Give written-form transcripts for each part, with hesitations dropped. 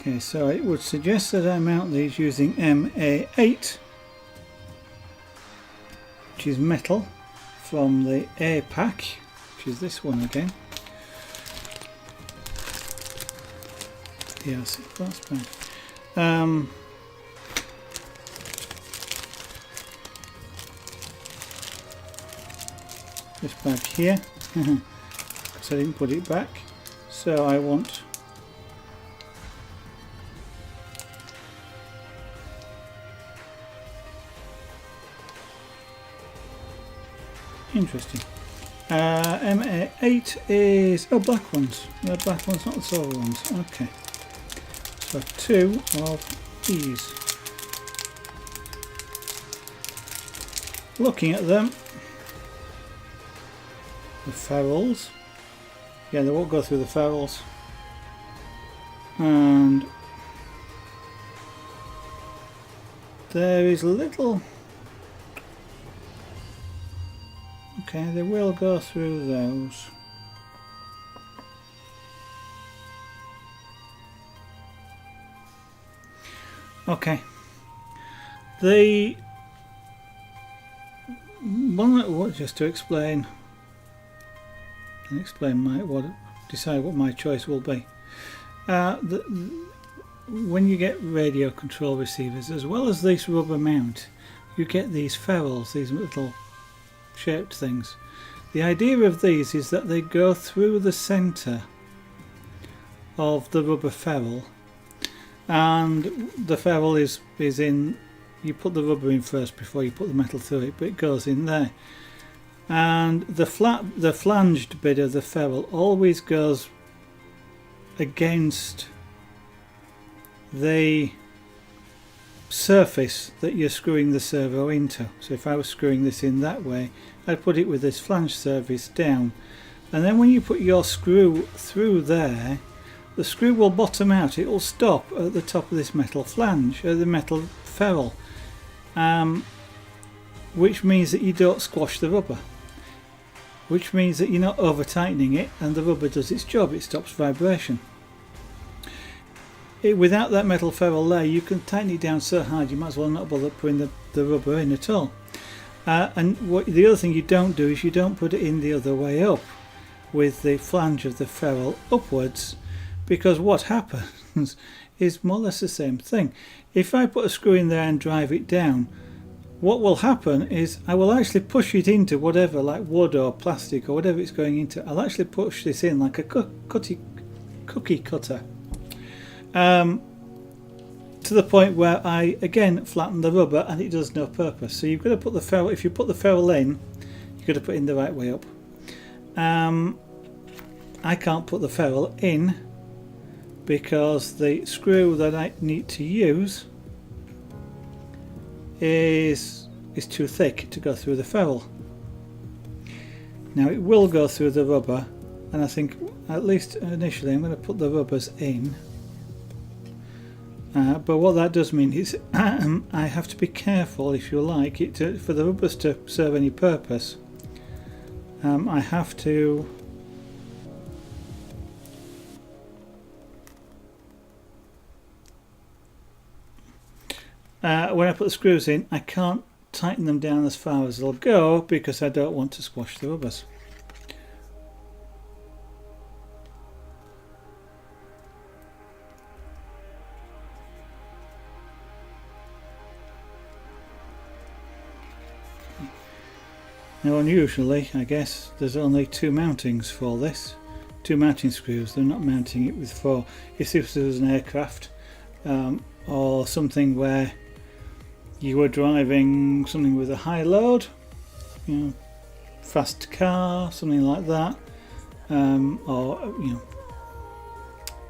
Okay, so it would suggest that I mount these using MA8, which is metal, from the A pack, which is this one again. The RC parts pack. This bag here, because I didn't put it back, so I want interesting. MA8 is black ones. The black ones, not the silver ones. Okay, so 2 of these. Looking at them, the ferrules. Yeah, they won't go through the ferrules. And there is a little. Okay, they will go through those. Okay. The one, just to explain and decide what my choice will be. When you get radio control receivers, as well as this rubber mount, you get these ferrules, these little shaped things. The idea of these is that they go through the centre of the rubber ferrule, and the ferrule is in, you put the rubber in first before you put the metal through it, but it goes in there, and the flanged bit of the ferrule always goes against the surface that you're screwing the servo into. So if I was screwing this in that way, I'd put it with this flange surface down, and then when you put your screw through there, the screw will bottom out. It will stop at the top of this metal flange, the metal ferrule, which means that you don't squash the rubber, which means that you're not over tightening it, and the rubber does its job. It stops vibration. Without that metal ferrule there, you can tighten it down so hard you might as well not bother putting the rubber in at all. And the other thing you don't do is you don't put it in the other way up, with the flange of the ferrule upwards, because what happens is more or less the same thing. If I put a screw in there and drive it down, what will happen is I will actually push it into whatever, like wood or plastic or whatever it's going into. I'll actually push this in like a cookie cutter. To the point where I again flatten the rubber and it does no purpose. So you've got to put the ferrule, if you put the ferrule in, you've got to put it in the right way up. I can't put the ferrule in because the screw that I need to use is too thick to go through the ferrule. Now it will go through the rubber, and I think at least initially I'm going to put the rubbers in. But what that does mean is I have to be careful, if you like, for the rubbers to serve any purpose. I have to when I put the screws in, I can't tighten them down as far as they'll go because I don't want to squash the rubbers. Now unusually, I guess, there's only 2 mountings for this. 2 mounting screws. They're not mounting it with 4. If this was an aircraft or something where you were driving something with a high load, you know, fast car, something like that, or you know,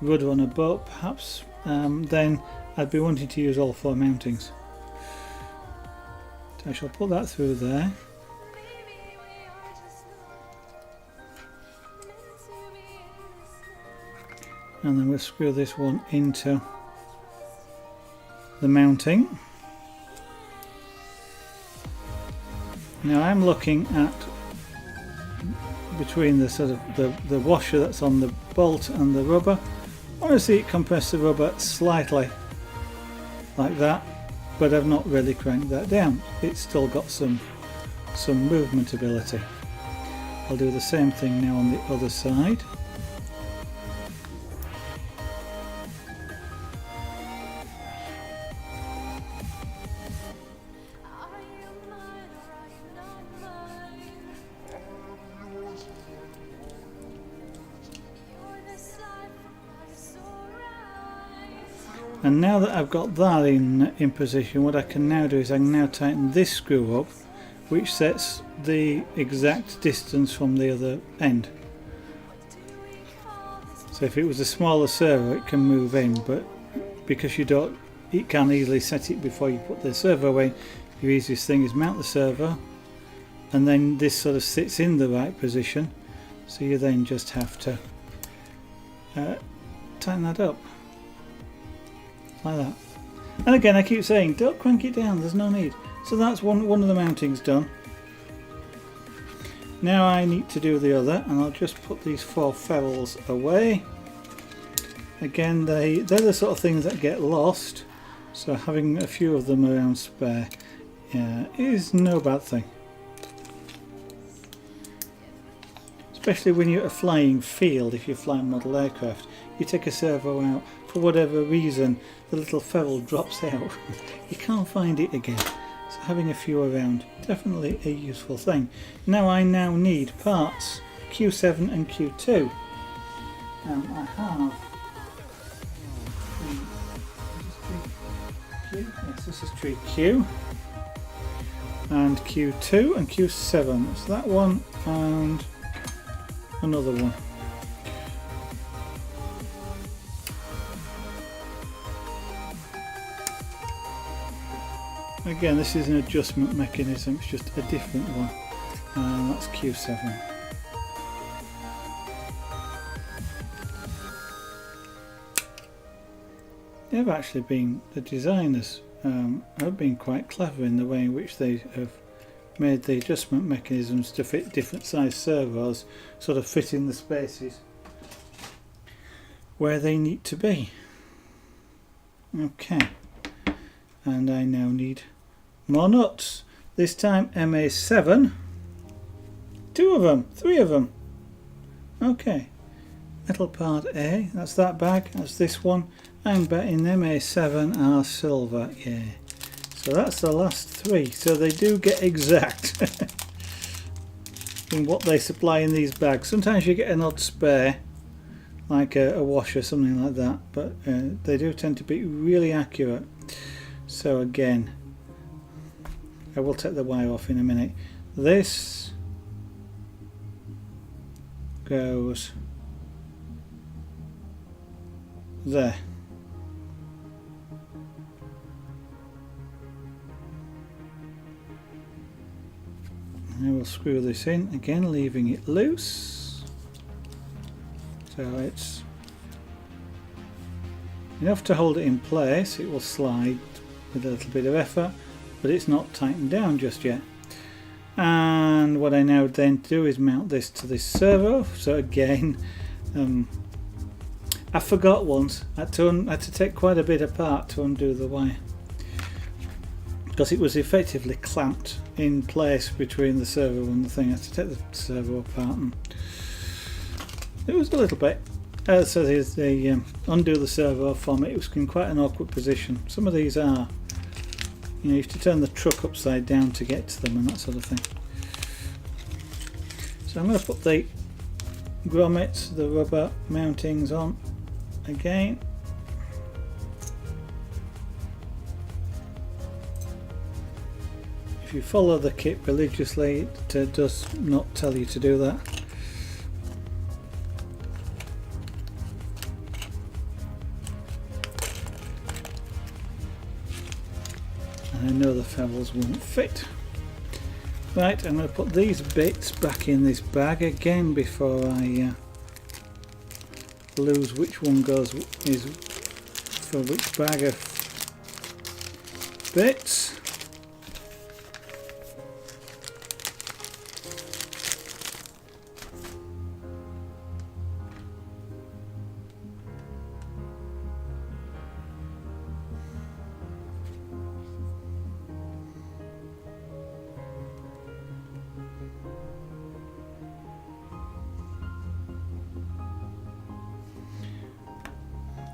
rudder on a boat perhaps, then I'd be wanting to use all 4 mountings. So I shall put that through there. And then we'll screw this one into the mounting. Now I'm looking at between the sort of the washer that's on the bolt and the rubber, I want to see it compress the rubber slightly like that, but I've not really cranked that down. It's still got some movement ability. I'll do the same thing now on the other side. And now that I've got that in position, what I can now do is I can now tighten this screw up, which sets the exact distance from the other end. So if it was a smaller servo, it can move in, but because it can easily set it before you put the servo in. Your easiest thing is mount the servo, and then this sort of sits in the right position, so you then just have to tighten that up like that. And again, I keep saying, don't crank it down, there's no need. So that's one of the mountings done. Now I need to do the other, and I'll just put these 4 ferrules away. Again, they're the sort of things that get lost, so having a few of them around spare is no bad thing. Especially when you're at a flying field, if you're flying model aircraft, you take a servo out, for whatever reason the little ferrule drops out, you can't find it again. So having a few around, definitely a useful thing. Now I need parts Q7 and Q2. I have yes, this is tree Q, and Q2 and Q7. So that one and another one. Again, this is an adjustment mechanism, it's just a different one, and that's Q7. They've actually been, the designers have been quite clever in the way in which they have made the adjustment mechanisms to fit different size servos, sort of fit in the spaces where they need to be. Okay, and I now need more nuts. This time MA7, 2 of them, 3 of them. Okay, metal part A, that's that bag, that's this one. I'm betting MA7 are silver, yeah. So that's the last 3, so they do get exact in what they supply in these bags. Sometimes you get an odd spare, like a washer, something like that, but they do tend to be really accurate. So again, I will take the wire off in a minute. This goes there. I will screw this in again, leaving it loose, so it's enough to hold it in place. It will slide with a little bit of effort, but it's not tightened down just yet. And what I now then do is mount this to this servo. So again, I forgot once, I had to take quite a bit apart to undo the wire, because it was effectively clamped in place between the servo and the thing. I had to take the servo apart, and it was a little bit. So they undo the servo from it. It was in quite an awkward position. Some of these are, you have to turn the truck upside down to get to them and that sort of thing. So I'm going to put the grommets, the rubber mountings on again. If you follow the kit religiously, it does not tell you to do that. And I know the ferrules won't fit. Right, I'm going to put these bits back in this bag again before I lose which one is for which bag of bits.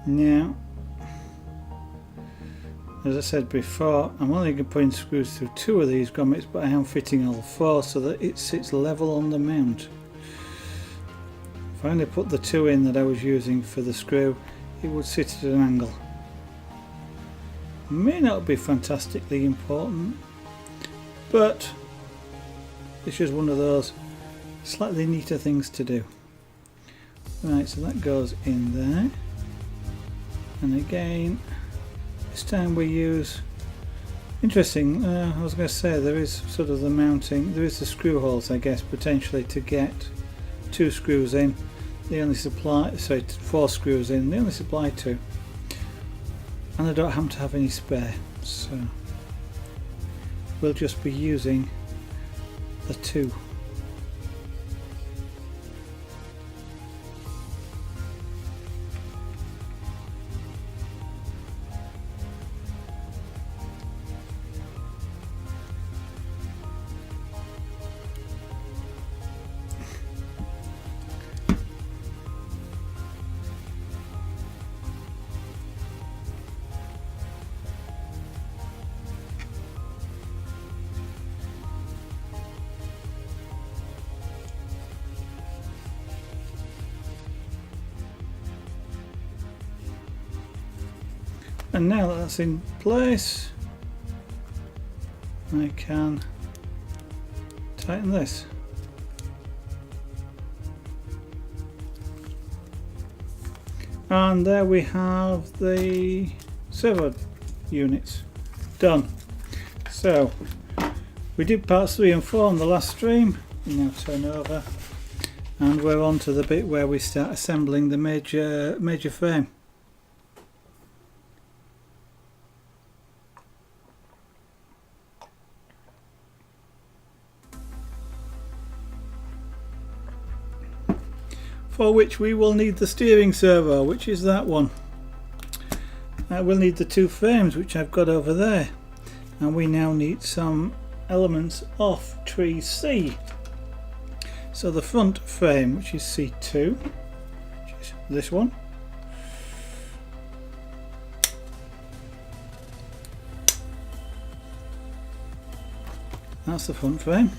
Now, as I said before, I'm only going to put in screws through 2 of these grommets, but I am fitting all 4 so that it sits level on the mount. If I only put the 2 in that I was using for the screw, it would sit at an angle. May not be fantastically important, but it's just one of those slightly neater things to do. Right, so that goes in there, and again this time we use, interesting, I was going to say there is sort of the mounting, there is the screw holes I guess potentially to get 2 screws in. They only supply, sorry, 4 screws in, they only supply 2, and I don't happen to have any spare, so we'll just be using the 2. And now that that's in place, I can tighten this. And there we have the servo units done. So we did parts 3 and 4 on the last stream. We now turn over and we're on to the bit where we start assembling the major frame. For which we will need the steering servo, which is that one. We'll need the 2 frames which I've got over there, and we now need some elements off tree C. So the front frame, which is C2, which is this one, that's the front frame.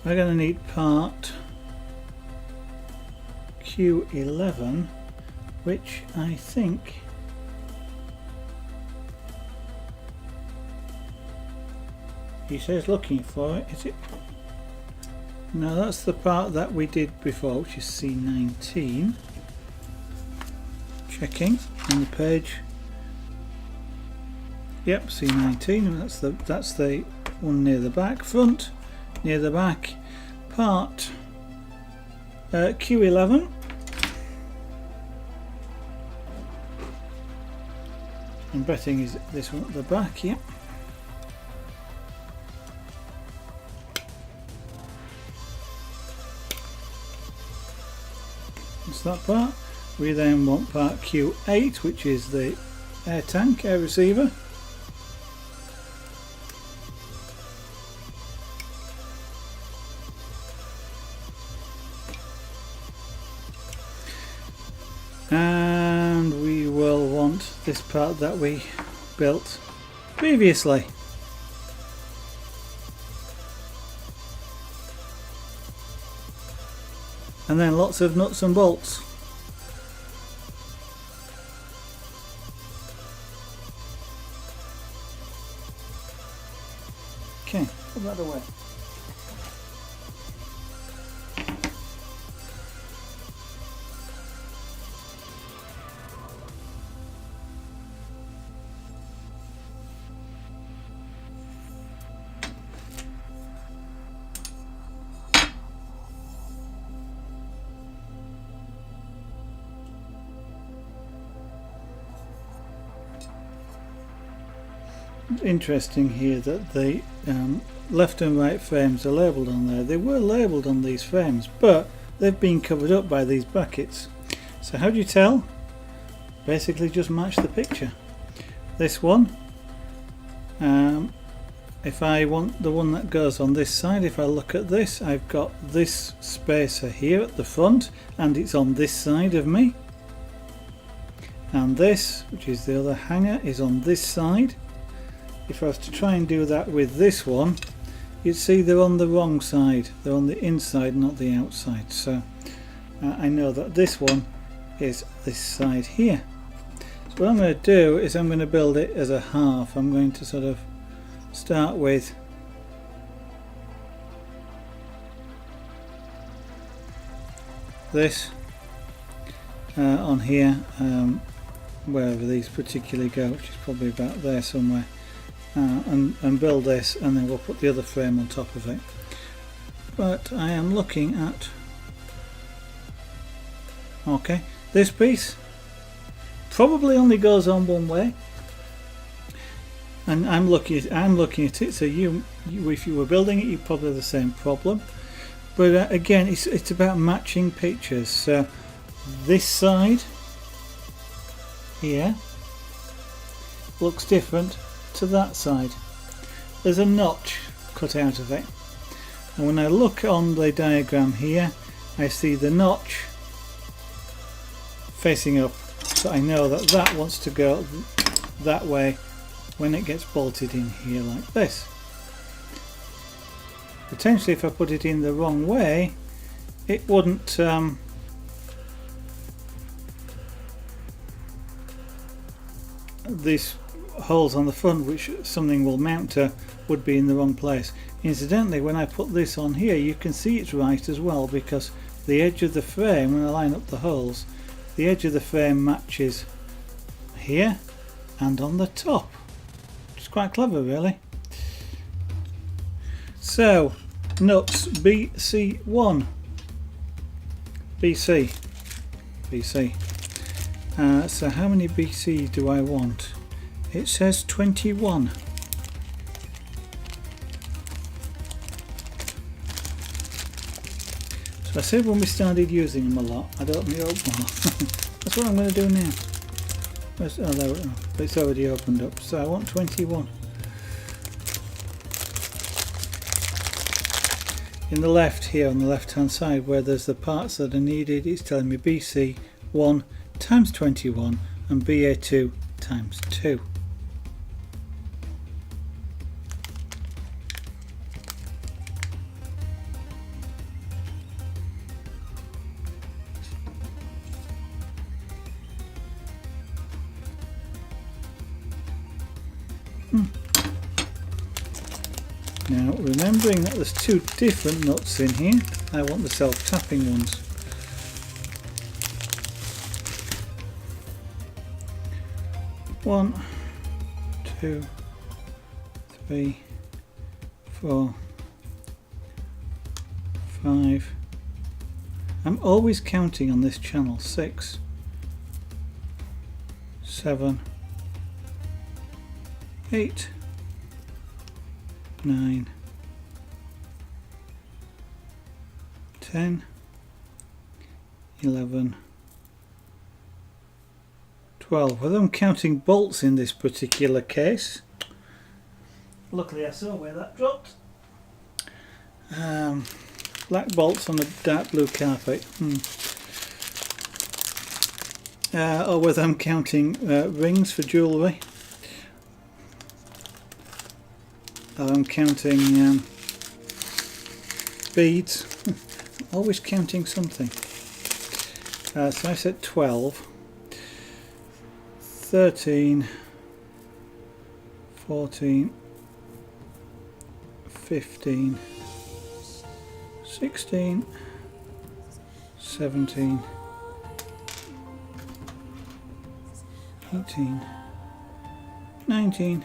We're going to need part Q11, which I think he says looking for it. Is it? No, that's the part that we did before, which is C19. Checking on the page. Yep, C19. That's the one near the back. Front, near the back. Part Q11. I'm betting is this one at the back, yeah. That's that part. We then want part Q8, which is the air tank, air receiver. And we will want this part that we built previously. And then lots of nuts and bolts. Okay, put that away. Interesting here that the left and right frames are labelled on there. They were labelled on these frames, but they've been covered up by these brackets. So how do you tell? Basically just match the picture. This one, if I want the one that goes on this side, if I look at this, I've got this spacer here at the front and it's on this side of me. and this, which is the other hanger, is on this side. If I was to try and do that with this one, you'd see they're on the wrong side. They're on the inside, not the outside. So I know that this one is this side here. So what I'm going to do is I'm going to build it as a half. I'm going to sort of start with this on here, wherever these particularly go, which is probably about there somewhere, and build this, and then we'll put the other frame on top of it. But I am looking at, okay, this piece probably only goes on one way, and I'm looking at it. So you if you were building it, you probably have the same problem. But again, it's about matching pictures. So this side here looks different to that side. There's a notch cut out of it, and when I look on the diagram here, I see the notch facing up, so I know that that wants to go that way when it gets bolted in here like this. Potentially if I put it in the wrong way, it wouldn't these holes on the front, which something will mount to, would be in the wrong place. Incidentally, when I put this on here, you can see it's right as well, because the edge of the frame, when I line up the holes, the edge of the frame matches here and on the top, which is quite clever really. So nuts BC1, BC. So how many BC do I want? It says 21. So I said when we started using them a lot, I'd open it up more. That's what I'm going to do now. Oh, there we go. It's already opened up. So I want 21. In the left here, on the left hand side, where there's the parts that are needed, it's telling me BC1 times 21 and BA2 times 2. Now, remembering that there's two different nuts in here, I want the self-tapping ones. One, two, three, 4, 5. I'm always counting on this channel. 6, 7, 8, 9, 10, 11, 12. Well, I'm counting bolts in this particular case. Luckily I saw where that dropped. Black bolts on a dark blue carpet. Or whether I'm counting rings for jewellery. I'm counting beads. Always counting something. So I said 12, 13, 14, 15, 16, 17, 18, 19,